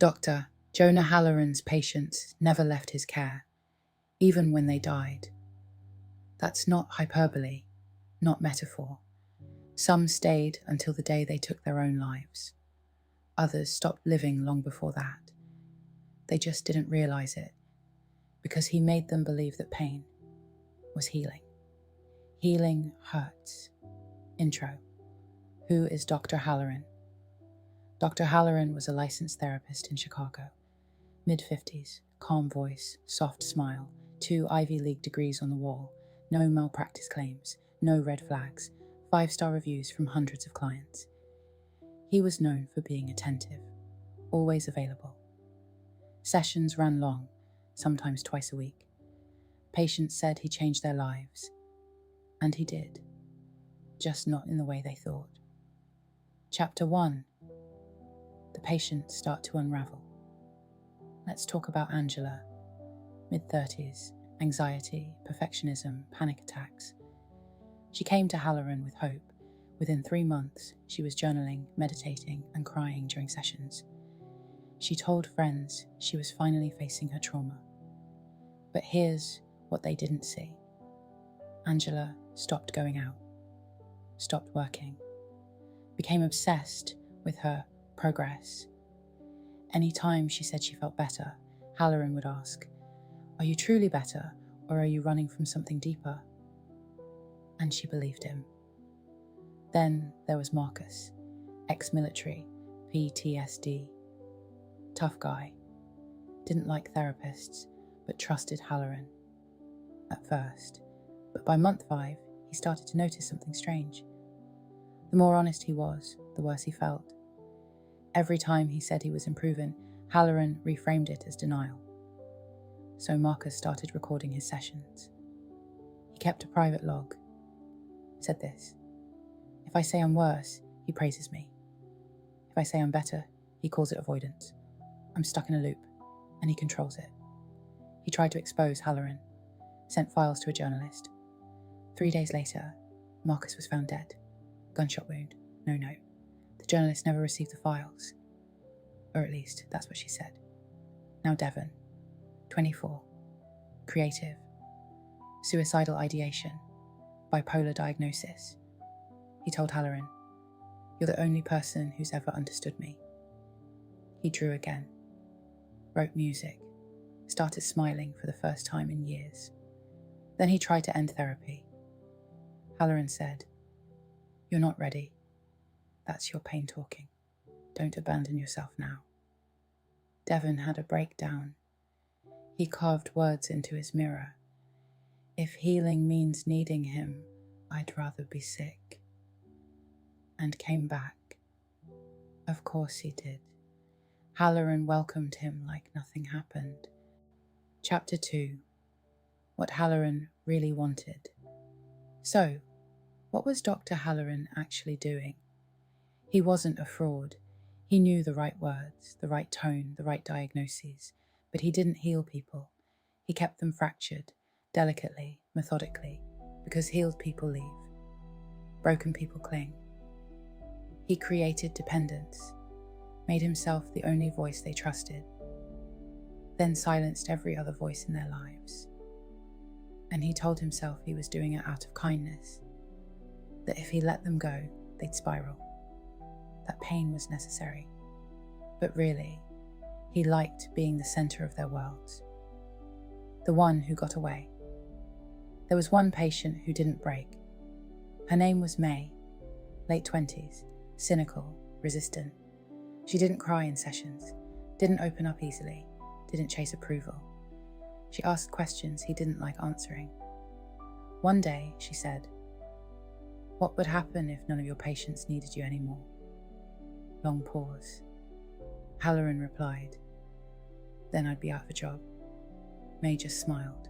Dr. Jonah Halloran's patients never left his care, even when they died. That's not hyperbole, not metaphor. Some stayed until the day they took their own lives. Others stopped living long before that. They just didn't realize it, because he made them believe that pain was healing. Healing hurts. Intro. Who is Dr. Halloran? Dr. Halloran was a licensed therapist in Chicago. Mid-50s, calm voice, soft smile, 2 Ivy League degrees on the wall, no malpractice claims, no red flags, 5-star reviews from hundreds of clients. He was known for being attentive, always available. Sessions ran long, sometimes twice a week. Patients said he changed their lives. And he did, just not in the way they thought. Chapter 1. The patients start to unravel. Let's talk about Angela. Mid-30s, anxiety, perfectionism, panic attacks. She came to Halloran with hope. Within 3 months, she was journaling, meditating, and crying during sessions. She told friends she was finally facing her trauma. But here's what they didn't see. Angela stopped going out, stopped working, became obsessed with her progress. Anytime she said she felt better, Halloran would ask, "Are you truly better, or are you running from something deeper?" And she believed him. Then there was Marcus, ex-military, PTSD. Tough guy. Didn't like therapists, but trusted Halloran. At first. But by month 5, he started to notice something strange. The more honest he was, the worse he felt. Every time he said he was improving, Halloran reframed it as denial. So Marcus started recording his sessions. He kept a private log. Said this: "If I say I'm worse, he praises me. If I say I'm better, he calls it avoidance. I'm stuck in a loop, and he controls it." He tried to expose Halloran, sent files to a journalist. 3 days later, Marcus was found dead. Gunshot wound, no note. The journalist never received the files. Or at least, that's what she said. Now Devon, 24, creative, suicidal ideation, bipolar diagnosis. He told Halloran, "You're the only person who's ever understood me." He drew again, wrote music, started smiling for the first time in years. Then he tried to end therapy. Halloran said, "You're not ready. That's your pain talking. Don't abandon yourself now." Devon had a breakdown. He carved words into his mirror. "If healing means needing him, I'd rather be sick." And came back. Of course he did. Halloran welcomed him like nothing happened. Chapter 2. What Halloran really wanted. So, what was Dr. Halloran actually doing? He wasn't a fraud. He knew the right words, the right tone, the right diagnoses, but he didn't heal people. He kept them fractured, delicately, methodically, because healed people leave. Broken people cling. He created dependence, made himself the only voice they trusted, then silenced every other voice in their lives. And he told himself he was doing it out of kindness, that if he let them go, they'd spiral, that pain was necessary. But really, he liked being the center of their worlds, the one who got away. There was one patient who didn't break. Her name was May, late 20s, cynical, resistant. She didn't cry in sessions, didn't open up easily, didn't chase approval. She asked questions he didn't like answering. One day, she said, "What would happen if none of your patients needed you anymore?" Long pause. Halloran replied, "Then I'd be out of a job." May just smiled.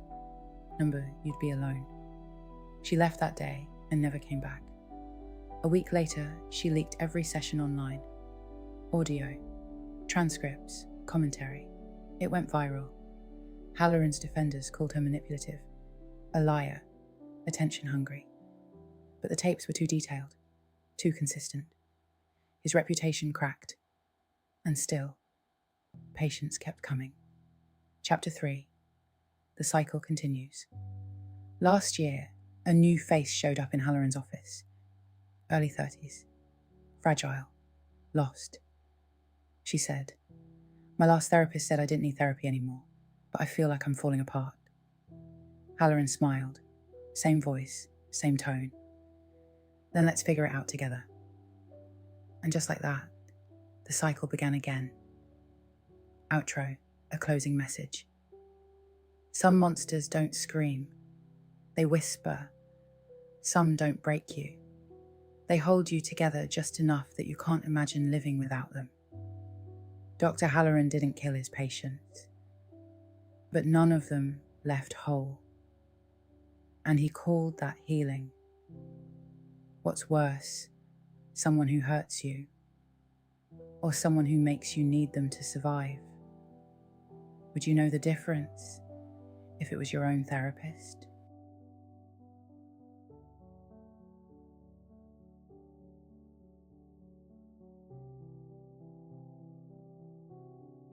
"Number, you'd be alone." She left that day and never came back. A week later, she leaked every session online. Audio, transcripts, commentary. It went viral. Halloran's defenders called her manipulative, a liar, attention-hungry. But the tapes were too detailed, too consistent. His reputation cracked. And still, patients kept coming. Chapter 3. The cycle continues. Last year, a new face showed up in Halloran's office. Early 30s. Fragile. Lost. She said, "My last therapist said I didn't need therapy anymore, but I feel like I'm falling apart." Halloran smiled. Same voice, same tone. "Then let's figure it out together." And just like that, the cycle began again. Outro, a closing message. Some monsters don't scream. They whisper. Some don't break you. They hold you together just enough that you can't imagine living without them. Dr. Halloran didn't kill his patients, but none of them left whole. And he called that healing. What's worse, someone who hurts you, or someone who makes you need them to survive? Would you know the difference if it was your own therapist?